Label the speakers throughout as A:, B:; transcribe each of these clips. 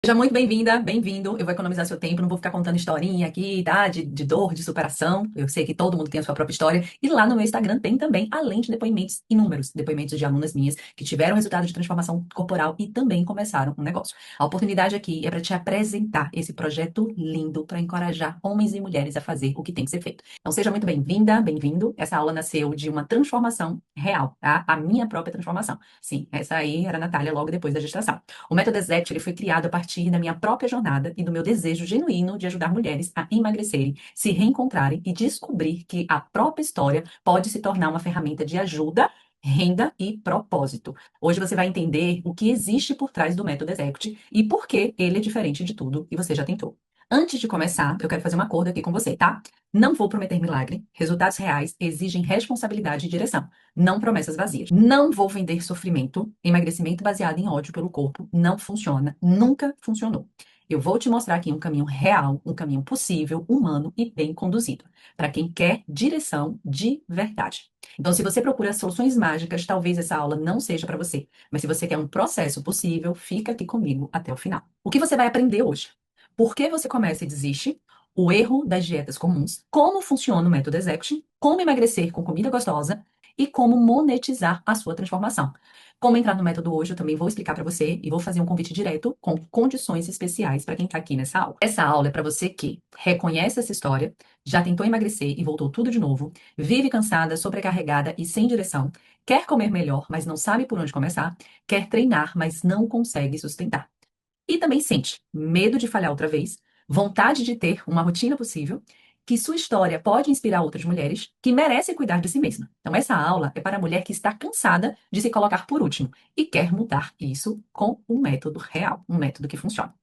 A: Seja muito bem-vinda, bem-vindo. Eu vou economizar seu tempo, não vou ficar contando historinha aqui, tá? De dor, de superação. Eu sei que todo mundo tem a sua própria história. E lá no meu Instagram tem também, além de depoimentos inúmeros, depoimentos de alunas minhas que tiveram resultado de transformação corporal e também começaram um negócio. A oportunidade aqui é para te apresentar esse projeto lindo para encorajar homens e mulheres a fazer o que tem que ser feito. Então, seja muito bem-vinda, bem-vindo. Essa aula nasceu de uma transformação real, tá? A minha própria transformação. Sim, essa aí era a Natália logo depois da gestação. O método Exact, ele foi criado a partir da minha própria jornada e do meu desejo genuíno de ajudar mulheres a emagrecerem, se reencontrarem e descobrir que a própria história pode se tornar uma ferramenta de ajuda, renda e propósito. Hoje você vai entender o que existe por trás do método Exact e por que ele é diferente de tudo que você já tentou. Antes de começar, eu quero fazer um acordo aqui com você, tá? Não vou prometer milagre. Resultados reais exigem responsabilidade e direção, não promessas vazias. Não vou vender sofrimento. Emagrecimento baseado em ódio pelo corpo não funciona, nunca funcionou. Eu vou te mostrar aqui um caminho real, um caminho possível, humano e bem conduzido, para quem quer direção de verdade. Então, se você procura soluções mágicas, talvez essa aula não seja para você. Mas se você quer um processo possível, fica aqui comigo até o final. O que você vai aprender hoje? Por que você começa e desiste? O erro das dietas comuns, como funciona o método Exact, como emagrecer com comida gostosa e como monetizar a sua transformação. Como entrar no método hoje, eu também vou explicar para você e vou fazer um convite direto com condições especiais para quem está aqui nessa aula. Essa aula é para você que reconhece essa história, já tentou emagrecer e voltou tudo de novo, vive cansada, sobrecarregada e sem direção, quer comer melhor, mas não sabe por onde começar, quer treinar, mas não consegue sustentar. E também sente medo de falhar outra vez, vontade de ter uma rotina possível, que sua história pode inspirar outras mulheres que merecem cuidar de si mesma. Então, essa aula é para a mulher que está cansada de se colocar por último e quer mudar isso com um método real, um método que funciona.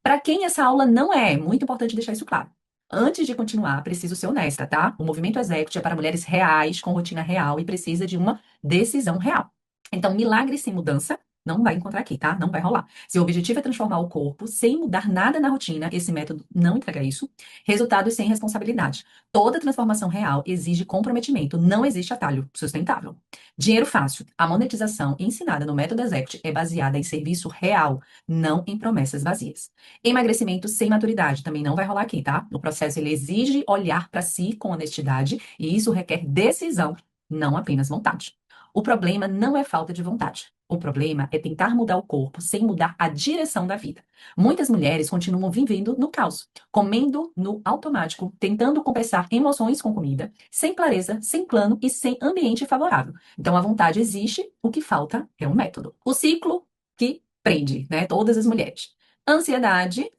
A: Para quem essa aula não é, muito importante deixar isso claro. Antes de continuar, preciso ser honesta, tá? O movimento Executive é para mulheres reais, com rotina real e precisa de uma decisão real. Então, milagre sem mudança não vai encontrar aqui, tá? Não vai rolar. Se o objetivo é transformar o corpo sem mudar nada na rotina, esse método não entrega isso. Resultados sem responsabilidade. Toda transformação real exige comprometimento, não existe atalho sustentável. Dinheiro fácil. A monetização ensinada no método Exact é baseada em serviço real, não em promessas vazias. Emagrecimento sem maturidade também não vai rolar aqui, tá? O processo ele exige olhar para si com honestidade e isso requer decisão, não apenas vontade. O problema não é falta de vontade. O problema é tentar mudar o corpo sem mudar a direção da vida. Muitas mulheres continuam vivendo no caos, comendo no automático, tentando compensar emoções com comida, sem clareza, sem plano e sem ambiente favorável. Então a vontade existe, o que falta é um método. O ciclo que prende, né, todas as mulheres. Ansiedade,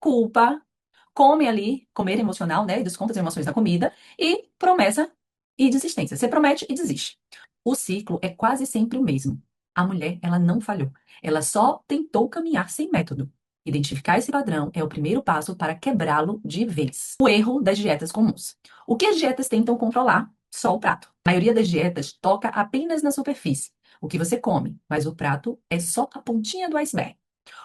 A: culpa, come ali, comer emocional, né, desconta as emoções da comida e promessa e desistência. Você promete e desiste. O ciclo é quase sempre o mesmo. A mulher, ela não falhou. Ela só tentou caminhar sem método. Identificar esse padrão é o primeiro passo para quebrá-lo de vez. O erro das dietas comuns. O que as dietas tentam controlar? Só o prato. A maioria das dietas toca apenas na superfície, o que você come, mas o prato é só a pontinha do iceberg.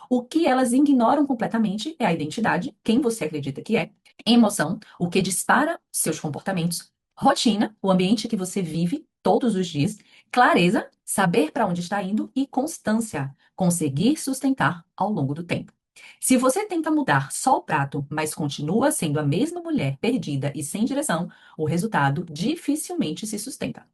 A: O que elas ignoram completamente é a identidade, quem você acredita que é, emoção, o que dispara seus comportamentos, rotina, o ambiente que você vive todos os dias, clareza, saber para onde está indo e constância, conseguir sustentar ao longo do tempo. Se você tenta mudar só o prato, mas continua sendo a mesma mulher perdida e sem direção, o resultado dificilmente se sustenta.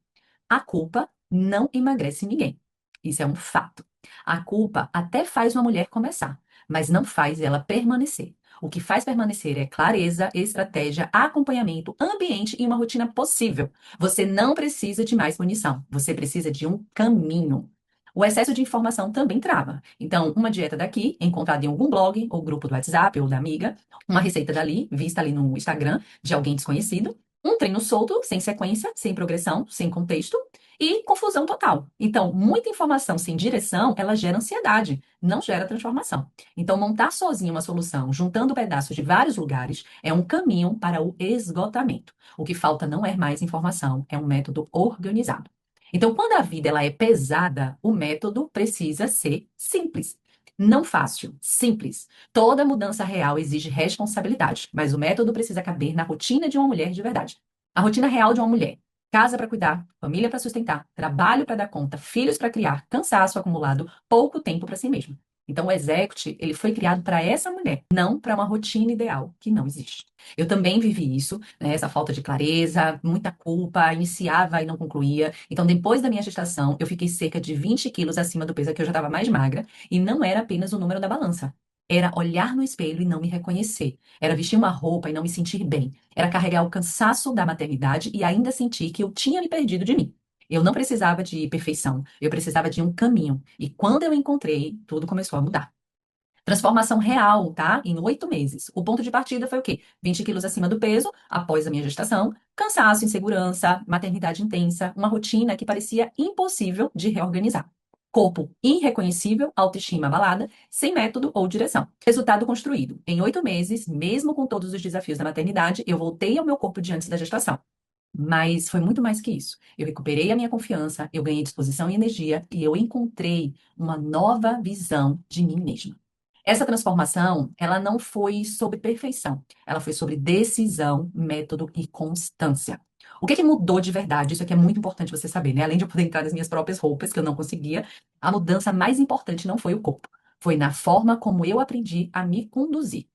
A: A culpa não emagrece ninguém. Isso é um fato. A culpa até faz uma mulher começar, mas não faz ela permanecer. O que faz permanecer é clareza, estratégia, acompanhamento, ambiente e uma rotina possível. Você não precisa de mais punição, você precisa de um caminho. O excesso de informação também trava. Então, uma dieta daqui, encontrada em algum blog ou grupo do WhatsApp ou da amiga, uma receita dali, vista ali no Instagram de alguém desconhecido, um treino solto, sem sequência, sem progressão, sem contexto e confusão total. Então, muita informação sem direção, ela gera ansiedade, não gera transformação. Então, montar sozinho uma solução, juntando pedaços de vários lugares, é um caminho para o esgotamento. O que falta não é mais informação, é um método organizado. Então, quando a vida ela é pesada, o método precisa ser simples. Não fácil, simples. Toda mudança real exige responsabilidade, mas o método precisa caber na rotina de uma mulher de verdade. A rotina real de uma mulher. Casa para cuidar, família para sustentar, trabalho para dar conta, filhos para criar, cansaço acumulado, pouco tempo para si mesma. Então, o Executive, ele foi criado para essa mulher, não para uma rotina ideal, que não existe. Eu também vivi isso, né, essa falta de clareza, muita culpa, iniciava e não concluía. Então, depois da minha gestação, eu fiquei cerca de 20 quilos acima do peso, que eu já estava mais magra, e não era apenas o número da balança. Era olhar no espelho e não me reconhecer. Era vestir uma roupa e não me sentir bem. Era carregar o cansaço da maternidade e ainda sentir que eu tinha me perdido de mim. Eu não precisava de perfeição, eu precisava de um caminho. E quando eu encontrei, tudo começou a mudar. Transformação real, tá? Em 8 meses. O ponto de partida foi o quê? 20 quilos acima do peso, após a minha gestação, cansaço, insegurança, maternidade intensa, uma rotina que parecia impossível de reorganizar. Corpo irreconhecível, autoestima abalada, sem método ou direção. Resultado construído. Em 8 meses, mesmo com todos os desafios da maternidade, eu voltei ao meu corpo de antes da gestação. Mas foi muito mais que isso. Eu recuperei a minha confiança, eu ganhei disposição e energia e eu encontrei uma nova visão de mim mesma. Essa transformação, ela não foi sobre perfeição, ela foi sobre decisão, método e constância. O que que mudou de verdade? Isso aqui é muito importante você saber, né? Além de eu poder entrar nas minhas próprias roupas, que eu não conseguia, a mudança mais importante não foi o corpo, foi na forma como eu aprendi a me conduzir.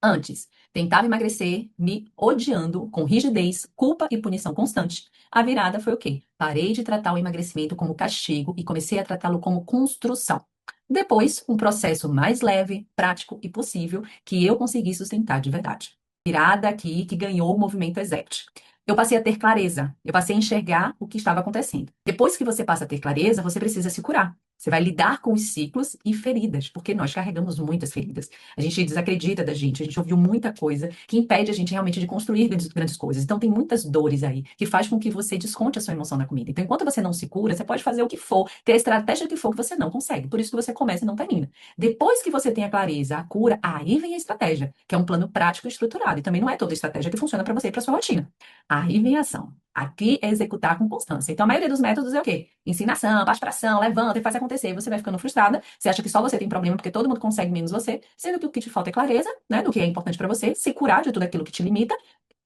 A: Antes, tentava emagrecer, me odiando, com rigidez, culpa e punição constante. A virada foi o quê? Parei de tratar o emagrecimento como castigo e comecei a tratá-lo como construção. Depois, um processo mais leve, prático e possível que eu consegui sustentar de verdade. Virada aqui que ganhou o movimento Executive. Eu passei a ter clareza, eu passei a enxergar o que estava acontecendo. Depois que você passa a ter clareza, você precisa se curar. Você vai lidar com os ciclos e feridas, porque nós carregamos muitas feridas. A gente desacredita da gente, a gente ouviu muita coisa que impede a gente realmente de construir grandes coisas. Então, tem muitas dores aí que faz com que você desconte a sua emoção na comida. Então, enquanto você não se cura, você pode fazer o que for, ter a estratégia que for que você não consegue. Por isso que você começa e não termina. Depois que você tem a clareza, a cura, aí vem a estratégia, que é um plano prático e estruturado. E também não é toda estratégia que funciona para você e para sua rotina. Aí vem a ação. Aqui é executar com constância. Então, a maioria dos métodos é o quê? Ensinação, parte pra ação, levanta e faz acontecer. E você vai ficando frustrada. Você acha que só você tem problema porque todo mundo consegue menos você, sendo que o que te falta é clareza, né, do que é importante pra você, se curar de tudo aquilo que te limita,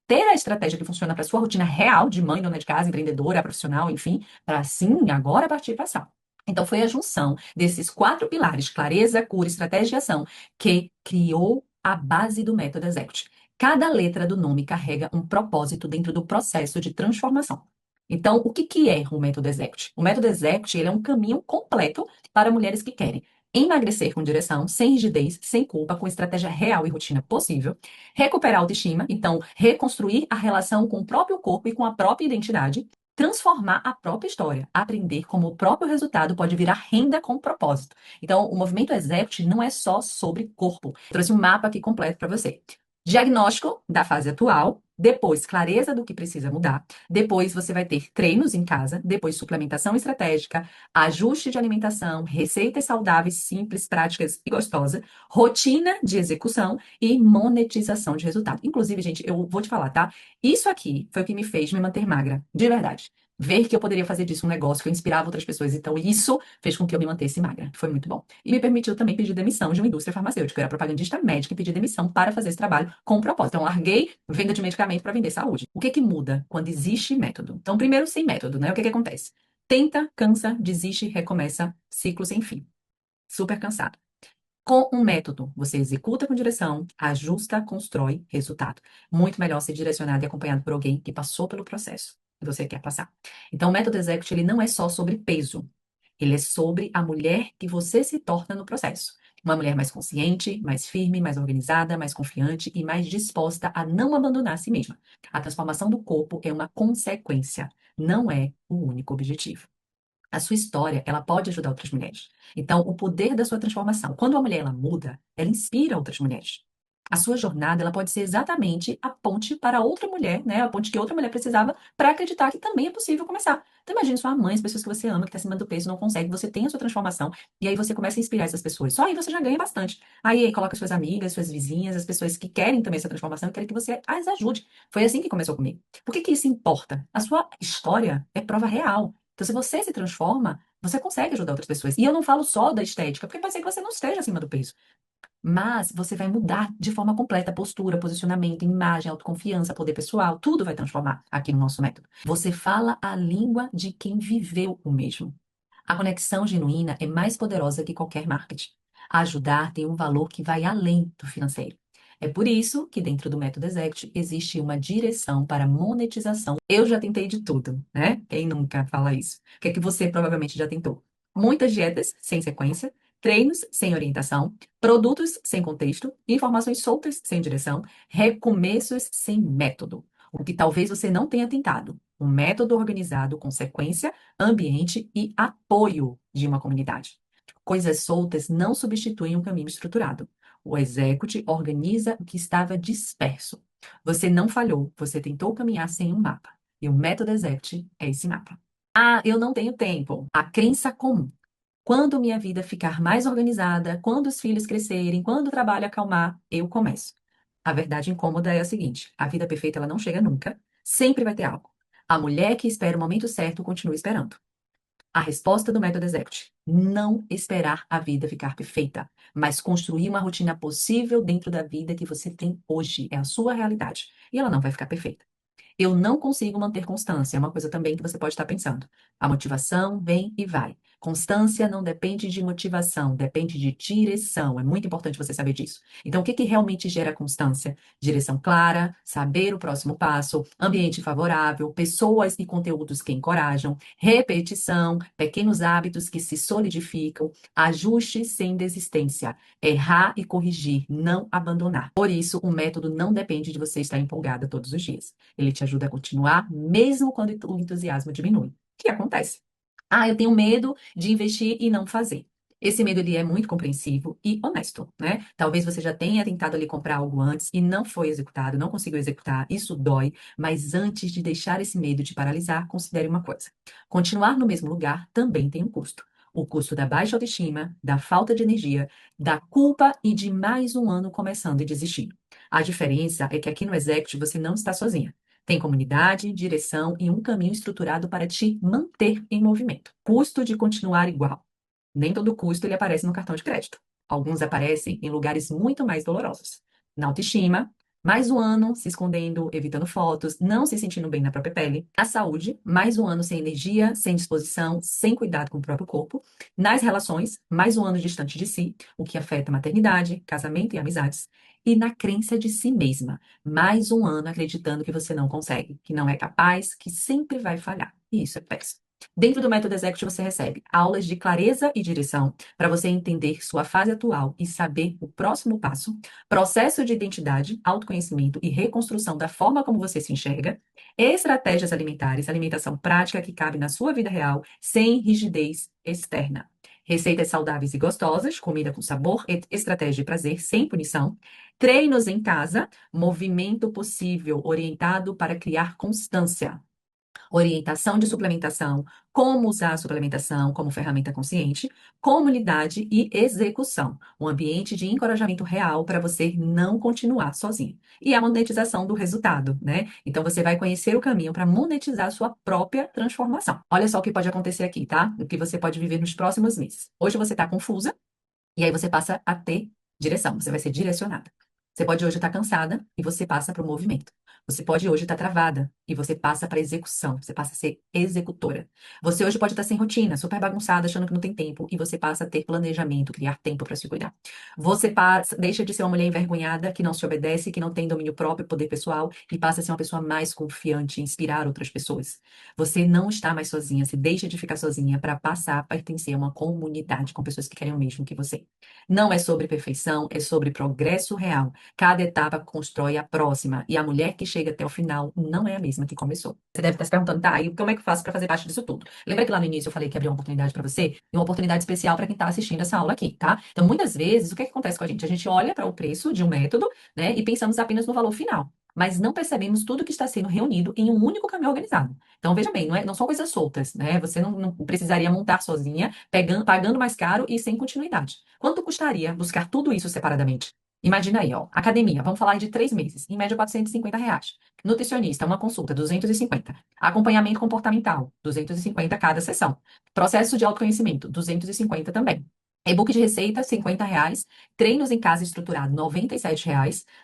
A: ter a estratégia que funciona para sua rotina real de mãe, dona de casa, empreendedora, profissional, enfim, para sim, agora partir para ação. Então, foi a junção desses 4 pilares, clareza, cura, estratégia e ação, que criou a base do método Executive. Cada letra do nome carrega um propósito dentro do processo de transformação. Então, o que que é o método Executive? O método Executive, ele é um caminho completo para mulheres que querem emagrecer com direção, sem rigidez, sem culpa, com estratégia real e rotina possível, recuperar a autoestima, então reconstruir a relação com o próprio corpo e com a própria identidade, transformar a própria história, aprender como o próprio resultado pode virar renda com propósito. Então, o movimento Executive não é só sobre corpo. Eu trouxe um mapa aqui completo para você. Diagnóstico da fase atual, depois clareza do que precisa mudar, depois você vai ter treinos em casa, depois suplementação estratégica, ajuste de alimentação, receitas saudáveis, simples, práticas e gostosas, rotina de execução e monetização de resultado. Inclusive, gente, eu vou te falar, tá? Isso aqui foi o que me fez me manter magra, de verdade. Ver que eu poderia fazer disso um negócio que eu inspirava outras pessoas. Então, isso fez com que eu me mantesse magra. Foi muito bom. E me permitiu também pedir demissão de uma indústria farmacêutica. Eu era propagandista médica e pedi demissão para fazer esse trabalho com propósito. Então, larguei venda de medicamento para vender saúde. O que que muda quando existe método? Então, primeiro, sem método, né? O que que acontece? Tenta, cansa, desiste, recomeça, ciclo sem fim. Super cansado. Com um método, você executa com direção, ajusta, constrói resultado. Muito melhor ser direcionado e acompanhado por alguém que passou pelo processo que você quer passar. Então, o método Executive, ele não é só sobre peso. Ele é sobre a mulher que você se torna no processo. Uma mulher mais consciente, mais firme, mais organizada, mais confiante e mais disposta a não abandonar a si mesma. A transformação do corpo é uma consequência, não é o único objetivo. A sua história, ela pode ajudar outras mulheres. Então, o poder da sua transformação. Quando a mulher ela muda, ela inspira outras mulheres. A sua jornada, ela pode ser exatamente a ponte para outra mulher, né? A ponte que outra mulher precisava para acreditar que também é possível começar. Então, imagine sua mãe, as pessoas que você ama, que está acima do peso, não consegue, você tem a sua transformação, e aí você começa a inspirar essas pessoas. Só aí você já ganha bastante. Aí coloca suas amigas, suas vizinhas, as pessoas que querem também essa transformação e querem que você as ajude. Foi assim que começou comigo. Por que que isso importa? A sua história é prova real. Então, se você se transforma, você consegue ajudar outras pessoas. E eu não falo só da estética, porque pode ser que você não esteja acima do peso. Mas você vai mudar de forma completa a postura, posicionamento, imagem, autoconfiança, poder pessoal, tudo vai transformar aqui no nosso método. Você fala a língua de quem viveu o mesmo. A conexão genuína é mais poderosa que qualquer marketing. Ajudar tem um valor que vai além do financeiro. É por isso que dentro do método Executive existe uma direção para monetização. Eu já tentei de tudo, né? Quem nunca fala isso? O que é que você provavelmente já tentou? Muitas dietas sem sequência, treinos sem orientação, produtos sem contexto, informações soltas sem direção, recomeços sem método. O que talvez você não tenha tentado. Um método organizado com sequência, ambiente e apoio de uma comunidade. Coisas soltas não substituem um caminho estruturado. O execute organiza o que estava disperso. Você não falhou, você tentou caminhar sem um mapa. E o método execute é esse mapa. Ah, eu não tenho tempo. A crença comum. Quando minha vida ficar mais organizada, quando os filhos crescerem, quando o trabalho acalmar, eu começo. A verdade incômoda é a seguinte: a vida perfeita ela não chega nunca, sempre vai ter algo. A mulher que espera o momento certo continua esperando. A resposta do método Executive: não esperar a vida ficar perfeita, mas construir uma rotina possível dentro da vida que você tem hoje. É a sua realidade. E ela não vai ficar perfeita. Eu não consigo manter constância. É uma coisa também que você pode estar pensando. A motivação vem e vai. Constância não depende de motivação, depende de direção. É muito importante você saber disso. Então, o que que realmente gera constância? Direção clara, saber o próximo passo, ambiente favorável, pessoas e conteúdos que encorajam, repetição, pequenos hábitos que se solidificam, ajuste sem desistência, errar e corrigir, não abandonar. Por isso, o método não depende de você estar empolgada todos os dias. Ele te ajuda a continuar, mesmo quando o entusiasmo diminui. O que acontece? Ah, eu tenho medo de investir e não fazer. Esse medo ele é muito compreensivo e honesto, né? Talvez você já tenha tentado ali comprar algo antes e não foi executado, não conseguiu executar, isso dói, mas antes de deixar esse medo te paralisar, considere uma coisa: continuar no mesmo lugar também tem um custo. O custo da baixa autoestima, da falta de energia, da culpa e de mais um ano começando e desistindo. A diferença é que aqui no Executive você não está sozinha. Tem comunidade, direção e um caminho estruturado para te manter em movimento. Custo de continuar igual. Nem todo custo ele aparece no cartão de crédito. Alguns aparecem em lugares muito mais dolorosos. Na autoestima, mais um ano se escondendo, evitando fotos, não se sentindo bem na própria pele. Na saúde, mais um ano sem energia, sem disposição, sem cuidado com o próprio corpo. Nas relações, mais um ano distante de si, o que afeta maternidade, casamento e amizades. E na crença de si mesma, mais um ano acreditando que você não consegue, que não é capaz, que sempre vai falhar. E isso é péssimo. Dentro do método Executive, você recebe aulas de clareza e direção para você entender sua fase atual e saber o próximo passo, processo de identidade, autoconhecimento e reconstrução da forma como você se enxerga, estratégias alimentares, alimentação prática que cabe na sua vida real, sem rigidez externa. Receitas saudáveis e gostosas, comida com sabor, estratégia de prazer, sem punição. Treinos em casa, movimento possível, orientado para criar constância, orientação de suplementação, como usar a suplementação como ferramenta consciente, comunidade e execução, um ambiente de encorajamento real para você não continuar sozinho. E a monetização do resultado, né? Então você vai conhecer o caminho para monetizar a sua própria transformação. Olha só o que pode acontecer aqui, tá? O que você pode viver nos próximos meses. Hoje você está confusa e aí você passa a ter direção, você vai ser direcionada. Você pode hoje estar cansada e você passa para o movimento. Você pode hoje estar travada e você passa para a execução, você passa a ser executora. Você hoje pode estar sem rotina, super bagunçada, achando que não tem tempo e você passa a ter planejamento, criar tempo para se cuidar. Você passa, deixa de ser uma mulher envergonhada, que não se obedece, que não tem domínio próprio, poder pessoal e passa a ser uma pessoa mais confiante, inspirar outras pessoas. Você não está mais sozinha, você deixa de ficar sozinha para passar a pertencer a uma comunidade com pessoas que querem o mesmo que você. Não é sobre perfeição, é sobre progresso real. Cada etapa constrói a próxima e a mulher que chega até o final não é a mesma que começou. Você deve estar se perguntando, tá, e como é que eu faço para fazer parte disso tudo? Lembra que lá no início eu falei que abria uma oportunidade para você? E uma oportunidade especial para quem está assistindo essa aula aqui, tá? Então, muitas vezes, o que é que acontece com a gente? A gente olha para o preço de um método, né, e pensamos apenas no valor final. Mas não percebemos tudo que está sendo reunido em um único caminho organizado. Então, veja bem, não são coisas soltas, né? Você não precisaria montar sozinha, pagando mais caro e sem continuidade. Quanto custaria buscar tudo isso separadamente? Imagina aí, ó, academia, vamos falar de 3 meses, em média R$ 450. Nutricionista, uma consulta, 250. Acompanhamento comportamental, 250 cada sessão. Processo de autoconhecimento, 250 também. E-book de receita, R$ 50. Treinos em casa estruturado, R$ 97.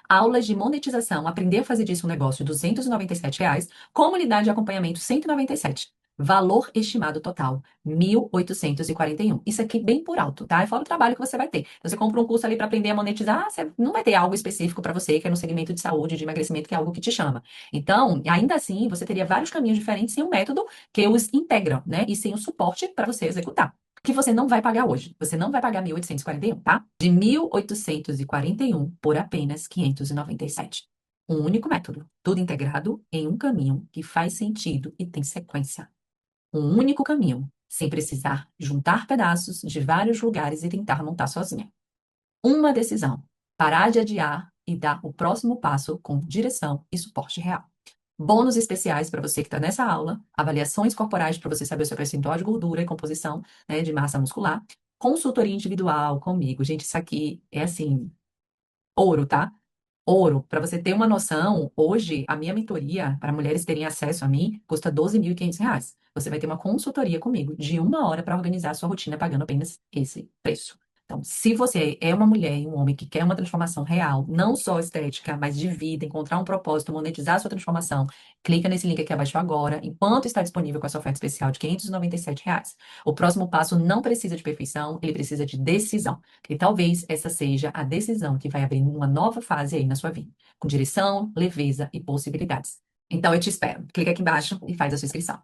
A: Aulas de monetização, aprender a fazer disso um negócio, R$ 297. Comunidade de acompanhamento, 197. Valor estimado total, 1.841. Isso aqui bem por alto, tá? E fora o trabalho que você vai ter. Então, você compra um curso ali para aprender a monetizar, você não vai ter algo específico para você, que é no segmento de saúde, de emagrecimento, que é algo que te chama. Então, ainda assim, você teria vários caminhos diferentes sem um método que os integram, né? E sem o suporte para você executar. Que você não vai pagar hoje. Você não vai pagar 1.841, tá? De 1.841 por apenas 597. Um único método, tudo integrado em um caminho que faz sentido e tem sequência. Um único caminho, sem precisar juntar pedaços de vários lugares e tentar montar sozinha. Uma decisão, parar de adiar e dar o próximo passo com direção e suporte real. Bônus especiais para você que está nessa aula, avaliações corporais para você saber o seu percentual de gordura e composição, né, de massa muscular, consultoria individual comigo. Gente, isso aqui é assim, ouro, tá? Ouro, para você ter uma noção, hoje a minha mentoria para mulheres terem acesso a mim custa R$ 12.500. Você vai ter uma consultoria comigo de 1 hora para organizar a sua rotina pagando apenas esse preço. Então, se você é uma mulher e um homem que quer uma transformação real, não só estética, mas de vida, encontrar um propósito, monetizar a sua transformação, clica nesse link aqui abaixo agora, enquanto está disponível com essa oferta especial de R$ 597. O próximo passo não precisa de perfeição, ele precisa de decisão. E talvez essa seja a decisão que vai abrir uma nova fase aí na sua vida, com direção, leveza e possibilidades. Então eu te espero. Clica aqui embaixo e faz a sua inscrição.